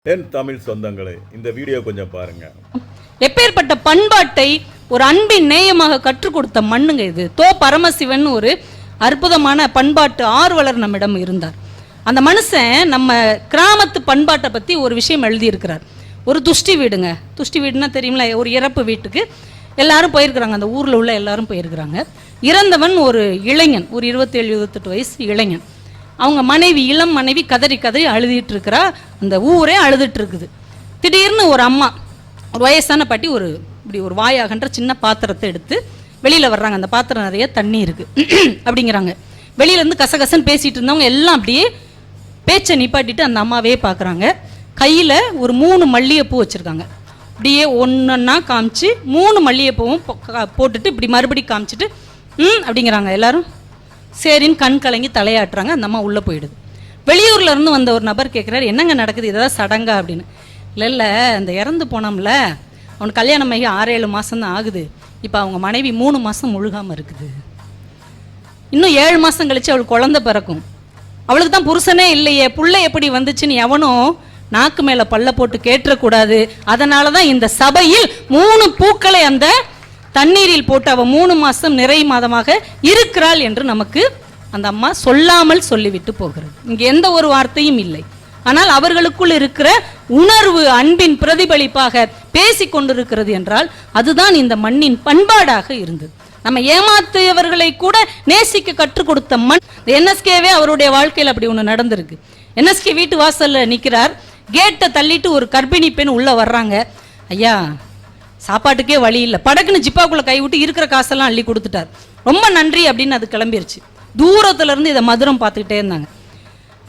என் தமிழ் சொந்தங்களே, இந்த வீடியோ கொஞ்சம் பாருங்க. எப்பேற்பட்ட பண்பாட்டை ஒரு அன்பின் நேயமாக கற்றுக் கொடுத்த மண்ணுங்க இது. பரமசிவன் ஒரு அற்புதமான பண்பாட்டு ஆர்வலர் நம்மிடம் இருந்தார். அந்த மனுஷன் நம்ம கிராமத்து பண்பாட்டை பற்றி ஒரு விஷயம் எழுதியிருக்கிறார். ஒரு துஷ்டி வீடுங்க. துஷ்டி வீடுன்னா தெரியுங்களா, ஒரு இறப்பு வீட்டுக்கு எல்லாரும் போயிருக்கிறாங்க. அந்த ஊரில் உள்ள எல்லாரும் போயிருக்கிறாங்க. இறந்தவன் ஒரு இளைஞன், ஒரு 27-28 வயசு இளைஞன். அவங்க மனைவி, இளம் மனைவி கதறி கதறி அழுதுட்டு இருக்கிறா. அந்த ஊரே அழுதுட்டு இருக்குது. திடீர்னு ஒரு அம்மா, ஒரு வயசான பாட்டி, இப்படி ஒரு வாயாகன்ற சின்ன பாத்திரத்தை எடுத்து வெளியில் வர்றாங்க. அந்த பாத்திரம் நிறைய தண்ணி இருக்குது அப்படிங்கிறாங்க. வெளியிலேருந்து கசகசன்னு பேசிகிட்டு இருந்தவங்க எல்லாம் அப்படியே பேச்சை நிப்பாட்டிட்டு அந்த அம்மாவே பார்க்குறாங்க. கையில் ஒரு 3 மல்லிகைப்பூ வச்சுருக்காங்க. அப்படியே ஒன்றா காமிச்சு 3 மல்லிகைப்பூவும் போட்டுட்டு இப்படி மறுபடி காமிச்சிட்டு அப்படிங்கிறாங்க. எல்லாரும் சரின்னு கண் கலங்கி தலையாட்டுறாங்க. அந்த அம்மா உள்ளே போயிடுது. வெளியூரில் இருந்து வந்த ஒரு நபர் கேட்குறாரு, என்னங்க நடக்குது, ஏதாவது சடங்கா அப்படின்னு. இல்லை இந்த இறந்து போனோம்ல, அவனுக்கு கல்யாணம் ஆகி 6-7 மாதம் தான் ஆகுது. இப்போ அவங்க மனைவி 3 மாதம் முழுகாமல் இருக்குது. இன்னும் 7 மாதம் கழிச்சு அவளுக்கு குழந்தை பிறக்கும். அவளுக்கு தான் புருஷனே இல்லையே, புள்ளை எப்படி வந்துச்சுன்னு எவனும் நாக்கு மேலே பல்ல போட்டு கேட்டுறக்கூடாது. அதனால தான் இந்த சபையில் 3 பூக்களை அந்த தண்ணீரில் போட்டு அவள் 3 மாதம் நிறை மாதமாக இருக்கிறாள் என்று நமக்கு அந்த அம்மா சொல்லாமல் சொல்லிவிட்டு போகிறது. இங்கே எந்த ஒரு வார்த்தையும் இல்லை. ஆனால் அவர்களுக்குள் இருக்கிற உணர்வு அன்பின் பிரதிபலிப்பாக பேசி கொண்டிருக்கிறது என்றால் அதுதான் இந்த மண்ணின் பண்பாடாக இருந்தது. நம்ம ஏமாத்தியவர்களை கூட நேசிக்க கற்றுக் கொடுத்த மண். என்எஸ்கேவே அவருடைய வாழ்க்கையில் அப்படி ஒன்று நடந்திருக்கு. என்எஸ்கே வீட்டு வாசல்ல நிற்கிறார். கேட்டை தள்ளிட்டு ஒரு கர்ப்பிணி பெண் உள்ள வர்றாங்க. ஐயா, சாப்பாட்டுக்கே வழி இல்லை. படக்குன்னு ஜிப்பாக்குள்ள கை விட்டு இருக்கிற காசெல்லாம் அள்ளி கொடுத்துட்டார். ரொம்ப நன்றி அப்படின்னு அது கிளம்பிருச்சு. தூரத்துல இருந்து இதை மதுரம் பார்த்துக்கிட்டே இருந்தாங்க.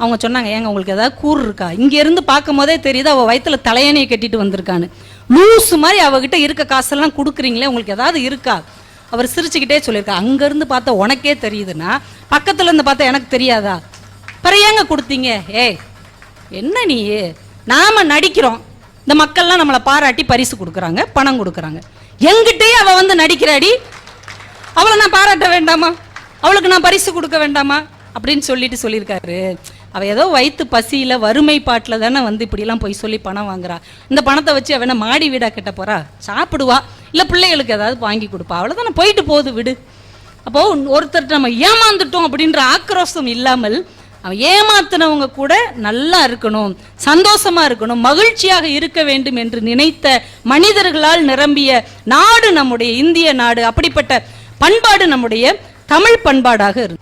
அவங்க சொன்னாங்க, ஏங்க உங்களுக்கு ஏதாவது கூறு இருக்கா? இங்க இருந்து பார்க்கும் போதே தெரியுது அவள் வயிற்றுல தலையணையை கட்டிட்டு வந்திருக்கான்னு. லூசு மாதிரி அவகிட்ட இருக்க காசெல்லாம் கொடுக்குறீங்களே, உங்களுக்கு ஏதாவது இருக்கா? அவர் சிரிச்சுக்கிட்டே சொல்லியிருக்கா, அங்கேருந்து பார்த்தா உனக்கே தெரியுதுன்னா பக்கத்துல இருந்து பார்த்தா எனக்கு தெரியாதா? பிறகு ஏங்க கொடுத்தீங்க? ஏய், என்ன நீ, நாம நடிக்கிறோம், இந்த மக்கள்லாம் நம்மளை பாராட்டி பரிசு கொடுக்குறாங்க, பணம் கொடுக்குறாங்க. எங்கிட்டே அவள் வந்து நடிக்கிறாடி, அவளை நான் பாராட்ட வேண்டாமா, அவளுக்கு நான் பரிசு கொடுக்க வேண்டாமா அப்படின்னு சொல்லியிருக்காரு. அவள் ஏதோ வயிற்று பசியில் வறுமை பாட்டில் தானே வந்து இப்படிலாம் போய் சொல்லி பணம் வாங்குறா. இந்த பணத்தை வச்சு அவனை மாடி வீடா கட்ட போறா, சாப்பிடுவா, இல்லை பிள்ளைகளுக்கு ஏதாவது வாங்கி கொடுப்பா, அவ்வளோதானே, போயிட்டு போகுது விடு. அப்போ ஒருத்தர் நம்ம ஏமாந்துட்டோம் அப்படின்ற ஆக்ரோஷம் இல்லாமல் அவன் ஏமாத்தினவங்க கூட நல்லா இருக்கணும், சந்தோஷமா இருக்கணும், மகிழ்ச்சியாக இருக்க வேண்டும் என்று நினைத்த மனிதர்களால் நிரம்பிய நாடு நம்முடைய இந்திய நாடு. அப்படிப்பட்ட பண்பாடு நம்முடைய தமிழ் பண்பாடாக இருக்கு.